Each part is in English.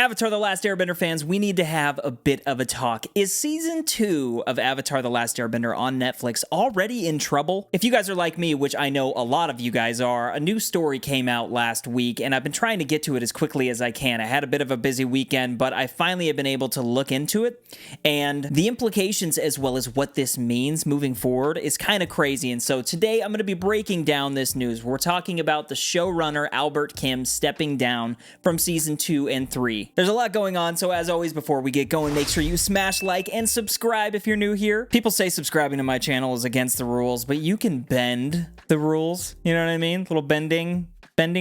Avatar The Last Airbender fans, we need to have a bit of a talk. Is Season 2 of Avatar The Last Airbender on Netflix already in trouble? If you guys are like me, which I know a lot of you guys are, a new story came out last week, and I've been trying to get to it as quickly as I can. I had a bit of a busy weekend, but I finally have been able to look into it, and the implications as well as what this means moving forward is kind of crazy, and so today I'm going to be breaking down this news. We're talking about the showrunner Albert Kim stepping down from Season 2 and 3. There's a lot going on, so as always, before we get going, make sure you smash like and subscribe if you're new here. People say subscribing to my channel is against the rules, but you can bend the rules. You know what I mean? Little bending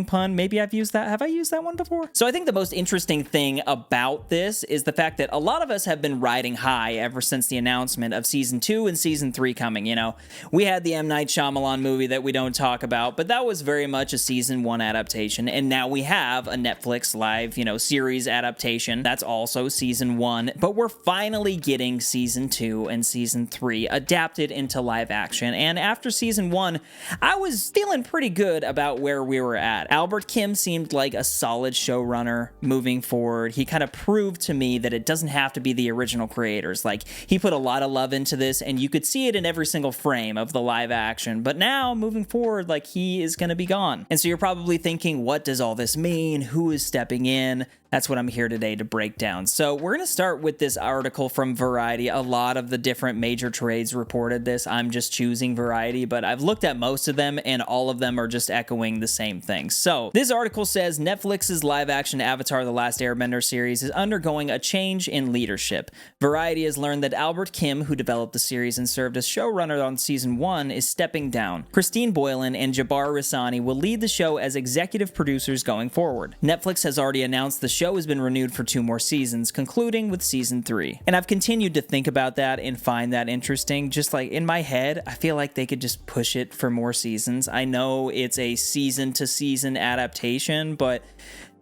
pun. Maybe I've used that. Have I used that one before? So I think the most interesting thing about this is the fact that a lot of us have been riding high ever since the announcement of Season 2 and Season 3 coming. You know, we had the M. Night Shyamalan movie that we don't talk about, but that was very much a Season 1 adaptation, and now we have a Netflix live, series adaptation that's also Season 1, but we're finally getting Season 2 and Season 3 adapted into live action, and after Season 1, I was feeling pretty good about where we were at. Albert Kim seemed like a solid showrunner moving forward. He kind of proved to me that it doesn't have to be the original creators. Like, he put a lot of love into this, and you could see it in every single frame of the live action, but now, moving forward, like, he is gonna be gone. And so you're probably thinking, what does all this mean? Who is stepping in? That's what I'm here today to break down. So we're going to start with this article from Variety. A lot of the different major trades reported this. I'm just choosing Variety, but I've looked at most of them, and all of them are just echoing the same thing. So this article says Netflix's live-action Avatar The Last Airbender series is undergoing a change in leadership. Variety has learned that Albert Kim, who developed the series and served as showrunner on Season 1, is stepping down. Christine Boylan and Jabbar Raisani will lead the show as executive producers going forward. Netflix has already announced the show has been renewed for 2 more seasons, concluding with Season 3. And I've continued to think about that and find that interesting. Just like in my head, I feel like they could just push it for more seasons. I know it's a season-to-season adaptation, but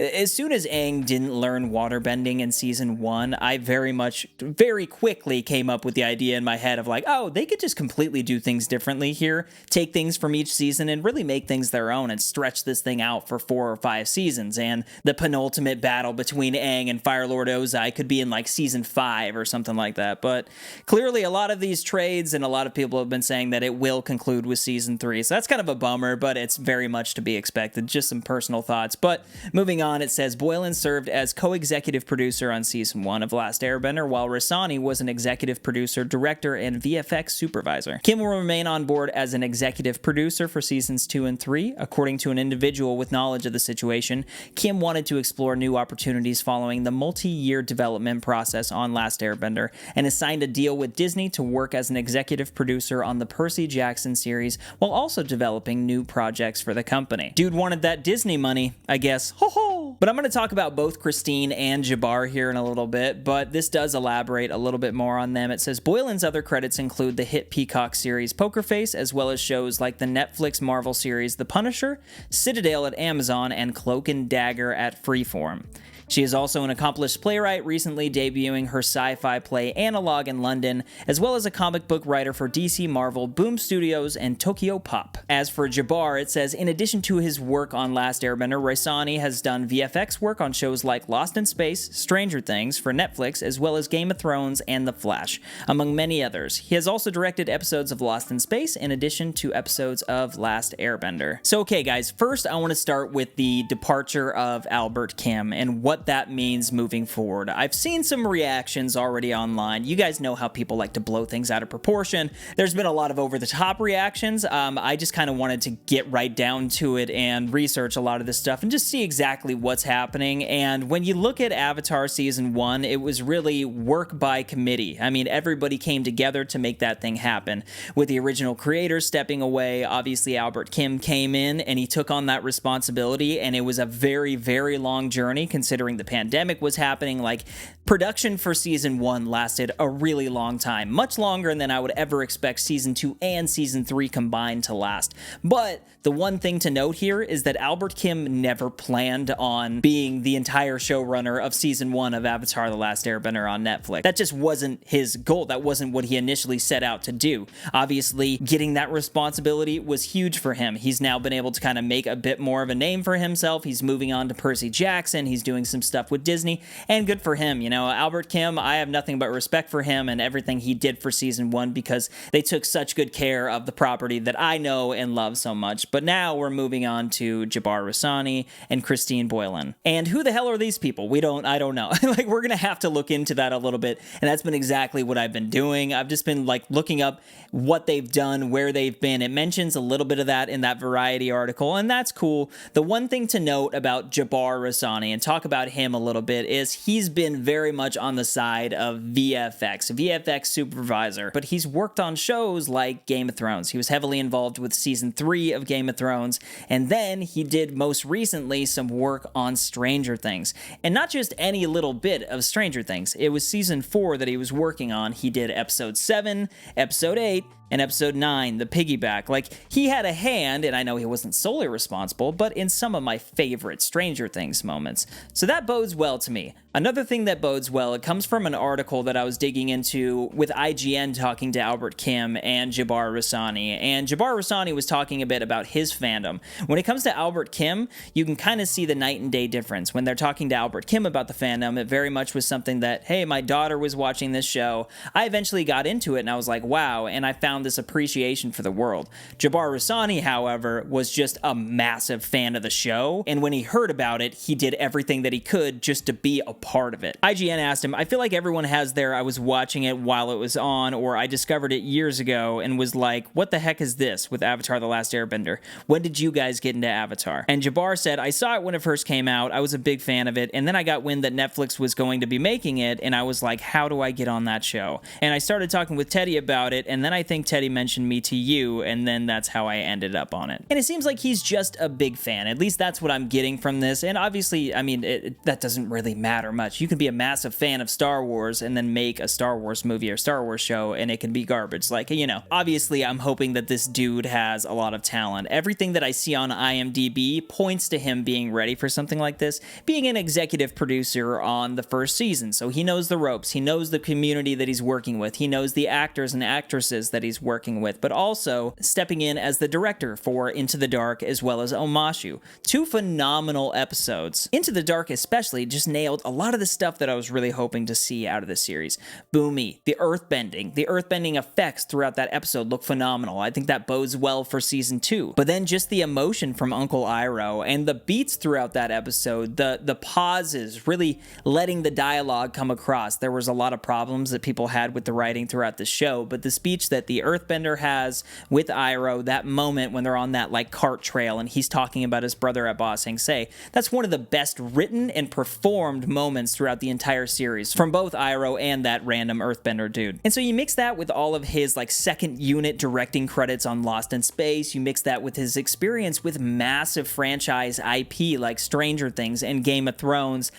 as soon as Aang didn't learn waterbending in Season 1, I very quickly came up with the idea in my head of like, oh, they could just completely do things differently here, take things from each season and really make things their own and stretch this thing out for 4 or 5 seasons. And the penultimate battle between Aang and Fire Lord Ozai could be in like Season 5 or something like that. But clearly a lot of these trades and a lot of people have been saying that it will conclude with Season 3. So that's kind of a bummer, but it's very much to be expected. Just some personal thoughts. But moving on, it says Boylan served as co-executive producer on Season 1 of Last Airbender, while Raisani was an executive producer, director, and VFX supervisor. Kim will remain on board as an executive producer for Seasons 2 and 3. According to an individual with knowledge of the situation, Kim wanted to explore new opportunities following the multi-year development process on Last Airbender, and has signed a deal with Disney to work as an executive producer on the Percy Jackson series, while also developing new projects for the company. Dude wanted that Disney money, I guess. Ho ho! But I'm going to talk about both Christine and Jabbar here in a little bit, but this does elaborate a little bit more on them. It says Boylan's other credits include the hit Peacock series Poker Face, as well as shows like the Netflix Marvel series The Punisher, Citadel at Amazon, and Cloak and Dagger at Freeform. She is also an accomplished playwright, recently debuting her sci-fi play Analog in London, as well as a comic book writer for DC, Marvel, Boom Studios, and Tokyo Pop. As for Jabbar, it says, in addition to his work on Last Airbender, Raisani has done VFX work on shows like Lost in Space, Stranger Things for Netflix, as well as Game of Thrones and The Flash, among many others. He has also directed episodes of Lost in Space, in addition to episodes of Last Airbender. So okay guys, first I want to start with the departure of Albert Kim and what that means moving forward. I've seen some reactions already online. You guys know how people like to blow things out of proportion. There's been a lot of over-the-top reactions. I just kind of wanted to get right down to it and research a lot of this stuff and just see exactly what's happening. And when you look at Avatar Season 1, it was really work by committee. I mean, everybody came together to make that thing happen. With the original creators stepping away, obviously Albert Kim came in and he took on that responsibility, and it was a very, very long journey considering the pandemic was happening. Like, production for Season 1 lasted a really long time, much longer than I would ever expect Season 2 and Season 3 combined to last. But the one thing to note here is that Albert Kim never planned on on being the entire showrunner of season 1 of Avatar: The Last Airbender on Netflix. That just wasn't his goal. That wasn't what he initially set out to do. Obviously, getting that responsibility was huge for him. He's now been able to kind of make a bit more of a name for himself. He's moving on to Percy Jackson. He's doing some stuff with Disney, and good for him. You know, Albert Kim, I have nothing but respect for him and everything he did for season 1 because they took such good care of the property that I know and love so much. But now we're moving on to Jabbar Raisani and Christine Boylan. And who the hell are these people? I don't know. Like, we're gonna have to look into that a little bit, and that's been exactly what I've been doing. I've just been like looking up what they've done, where they've been. It mentions a little bit of that in that Variety article, and that's cool. The one thing to note about Jabbar Raisani and talk about him a little bit is he's been very much on the side of VFX supervisor, but he's worked on shows like Game of Thrones. He was heavily involved with season 3 of Game of Thrones, and then he did most recently some work on Stranger Things. And not just any little bit of Stranger Things. It was season 4 that he was working on. He did episode 7, episode 8, and episode 9, the piggyback. Like, he had a hand, and I know he wasn't solely responsible, but in some of my favorite Stranger Things moments. So that bodes well to me. Another thing that bodes well, it comes from an article that I was digging into with IGN talking to Albert Kim and Jabbar Raisani. And Jabbar Raisani was talking a bit about his fandom. When it comes to Albert Kim, you can kind of see the night and day difference. When they're talking to Albert Kim about the fandom, it very much was something that, hey, my daughter was watching this show. I eventually got into it, and I was like, wow, and I found this appreciation for the world. Jabbar Raisani, however, was just a massive fan of the show, and when he heard about it, he did everything that he could just to be a part of it. IGN asked him, I feel like everyone has their I was watching it while it was on, or I discovered it years ago and was like, what the heck is this with Avatar: The Last Airbender? When did you guys get into Avatar? And Jabbar said, I saw it when it first came out, I was a big fan of it, and then I got wind that Netflix was going to be making it, and I was like, how do I get on that show? And I started talking with Teddy about it, and then I think Teddy mentioned me to you, and then that's how I ended up on it. And it seems like he's just a big fan. At least that's what I'm getting from this, and obviously, I mean, that doesn't really matter much. You can be a massive fan of Star Wars and then make a Star Wars movie or Star Wars show, and it can be garbage. Like, you know, obviously, I'm hoping that this dude has a lot of talent. Everything that I see on IMDb points to him being ready for something like this, being an executive producer on the first season, so he knows the ropes, he knows the community that he's working with, he knows the actors and actresses that he's working with, but also stepping in as the director for Into the Dark as well as Omashu. 2 phenomenal episodes. Into the Dark especially just nailed a lot of the stuff that I was really hoping to see out of this series. Boomy, the earthbending effects throughout that episode look phenomenal. I think that bodes well for season 2. But then just the emotion from Uncle Iroh and the beats throughout that episode, the pauses, really letting the dialogue come across. There was a lot of problems that people had with the writing throughout the show, but the speech that the earthbender has with Iroh, that moment when they're on that like cart trail and he's talking about his brother at Ba Sing Se, that's one of the best written and performed moments throughout the entire series from both Iroh and that random earthbender dude. And so you mix that with all of his like second unit directing credits on Lost in Space, you mix that with his experience with massive franchise IP like Stranger Things and Game of Thrones.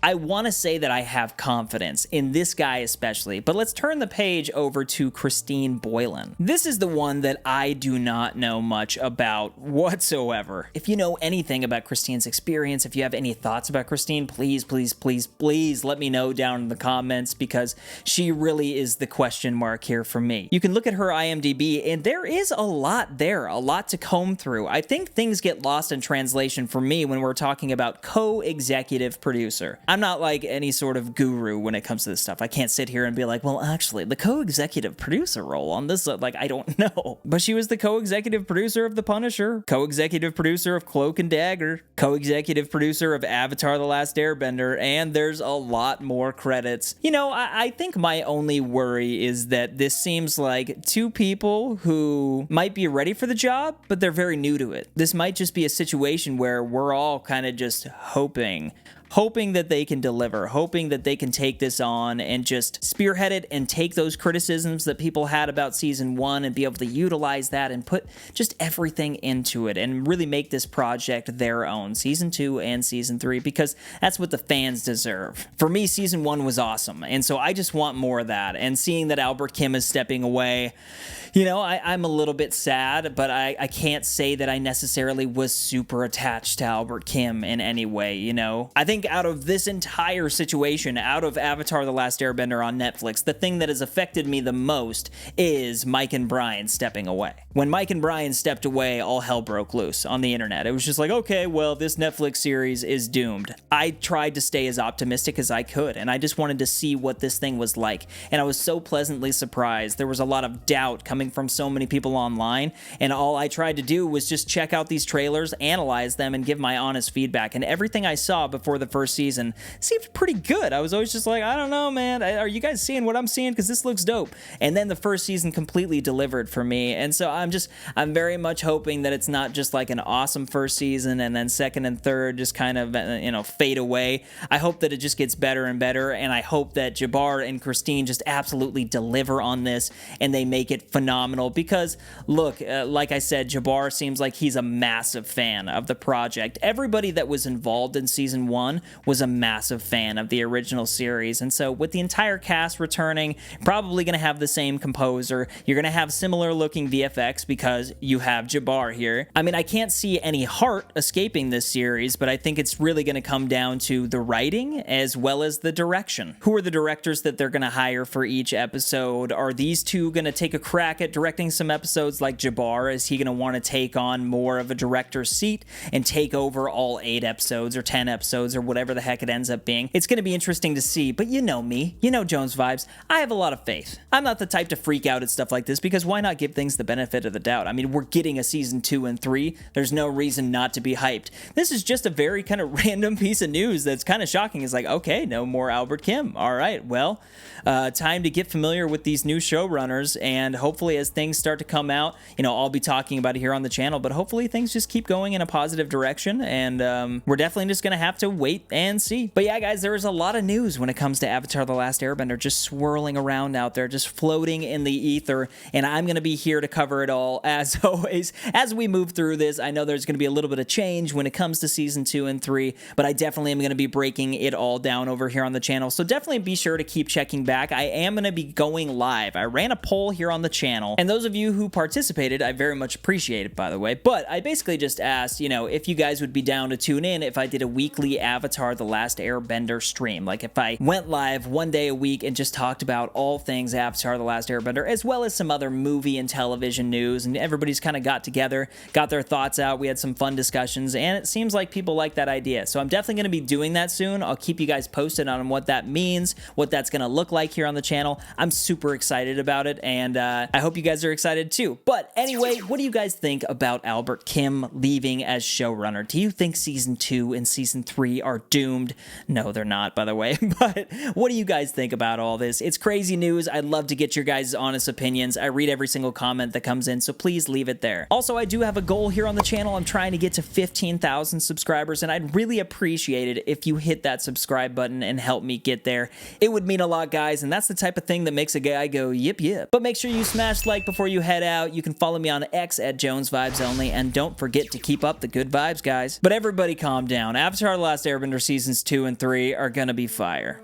I want to say that I have confidence in this guy especially, but let's turn the page over to Christine Boylan. This is the one that I do not know much about whatsoever. If you know anything about Christine's experience, if you have any thoughts about Christine, please, please, please, please let me know down in the comments, because she really is the question mark here for me. You can look at her IMDb, and there is a lot there, a lot to comb through. I think things get lost in translation for me when we're talking about co-executive producer. I'm not like any sort of guru when it comes to this stuff. I can't sit here and be like, well, actually, the co-executive producer role on this, like, I don't know. But she was the co-executive producer of The Punisher, co-executive producer of Cloak and Dagger, co-executive producer of Avatar: The Last Airbender, and there's a lot more credits. You know, I think my only worry is that this seems like 2 people who might be ready for the job, but they're very new to it. This might just be a situation where we're all kind of just hoping that they can deliver, hoping that they can take this on and just spearhead it and take those criticisms that people had about season 1 and be able to utilize that and put just everything into it and really make this project their own, season 2 and season 3, because that's what the fans deserve. For me, season 1 was awesome, and so I just want more of that, and seeing that Albert Kim is stepping away, You know, I'm a little bit sad, but I can't say that I necessarily was super attached to Albert Kim in any way, you know? I think out of this entire situation, out of Avatar The Last Airbender on Netflix, the thing that has affected me the most is Mike and Brian stepping away. When Mike and Brian stepped away, all hell broke loose on the internet. It was just like, okay, well, this Netflix series is doomed. I tried to stay as optimistic as I could, and I just wanted to see what this thing was like, and I was so pleasantly surprised. There was a lot of doubt coming from so many people online, and all I tried to do was just check out these trailers, analyze them, and give my honest feedback, and everything I saw before the first season seemed pretty good. I was always just like, I don't know, man, are you guys seeing what I'm seeing? Because this looks dope. And then the first season completely delivered for me, and so I'm very much hoping that it's not just like an awesome first season and then second and third just kind of, you know, fade away. I hope that it just gets better and better, and I hope that Jabbar and Christine just absolutely deliver on this and they make it phenomenal because, look, like I said, Jabbar seems like he's a massive fan of the project. Everybody that was involved in season 1 was a massive fan of the original series, and so with the entire cast returning, probably going to have the same composer, you're going to have similar looking VFX because you have Jabbar here. I mean, I can't see any heart escaping this series, but I think it's really going to come down to the writing as well as the direction. Who are the directors that they're going to hire for each episode? Are these two going to take a crack at directing some episodes like Jabbar? Is he going to want to take on more of a director's seat and take over all 8 episodes or 10 episodes or whatever the heck it ends up being? It's going to be interesting to see, but you know me, you know Jones Vibes, I have a lot of faith. I'm not the type to freak out at stuff like this because why not give things the benefit of the doubt? I mean, we're getting a season 2 and 3. There's no reason not to be hyped. This is just a very kind of random piece of news that's kind of shocking. It's like, okay, no more Albert Kim. All right, well, time to get familiar with these new showrunners, and hopefully as things start to come out, you know, I'll be talking about it here on the channel, but hopefully things just keep going in a positive direction, and we're definitely just going to have to wait and see. But yeah, guys, there is a lot of news when it comes to Avatar The Last Airbender just swirling around out there, just floating in the ether, and I'm going to be here to cover it all, as always. As we move through this, I know there's going to be a little bit of change when it comes to season 2 and 3, but I definitely am going to be breaking it all down over here on the channel, so definitely be sure to keep checking back. I am going to be going live. I ran a poll here on the channel, and those of you who participated, I very much appreciate it, by the way, but I basically just asked, you know, if you guys would be down to tune in if I did a weekly Avatar The Last Airbender stream, like if I went live one day a week and just talked about all things Avatar The Last Airbender, as well as some other movie and television news, and everybody's kind of got together, got their thoughts out, we had some fun discussions, and it seems like people like that idea, so I'm definitely going to be doing that soon. I'll keep you guys posted on what that means, what that's going to look like here on the channel. I'm super excited about it, and I hope you guys are excited too. But anyway, what do you guys think about Albert Kim leaving as showrunner? Do you think season 2 and season 3 are doomed? No, they're not, by the way, but what do you guys think about all this? It's crazy news. I'd love to get your guys' honest opinions. I read every single comment that comes in, so please leave it there. Also, I do have a goal here on the channel. I'm trying to get to 15,000 subscribers, and I'd really appreciate it if you hit that subscribe button and help me get there. It would mean a lot, guys, and that's the type of thing that makes a guy go yip yip. But make sure you smash like before you head out. You can follow me on X at Jones Vibes Only, and don't forget to keep up the good vibes, guys. But everybody calm down. Avatar The Last Airbender seasons 2 and 3 are gonna be fire.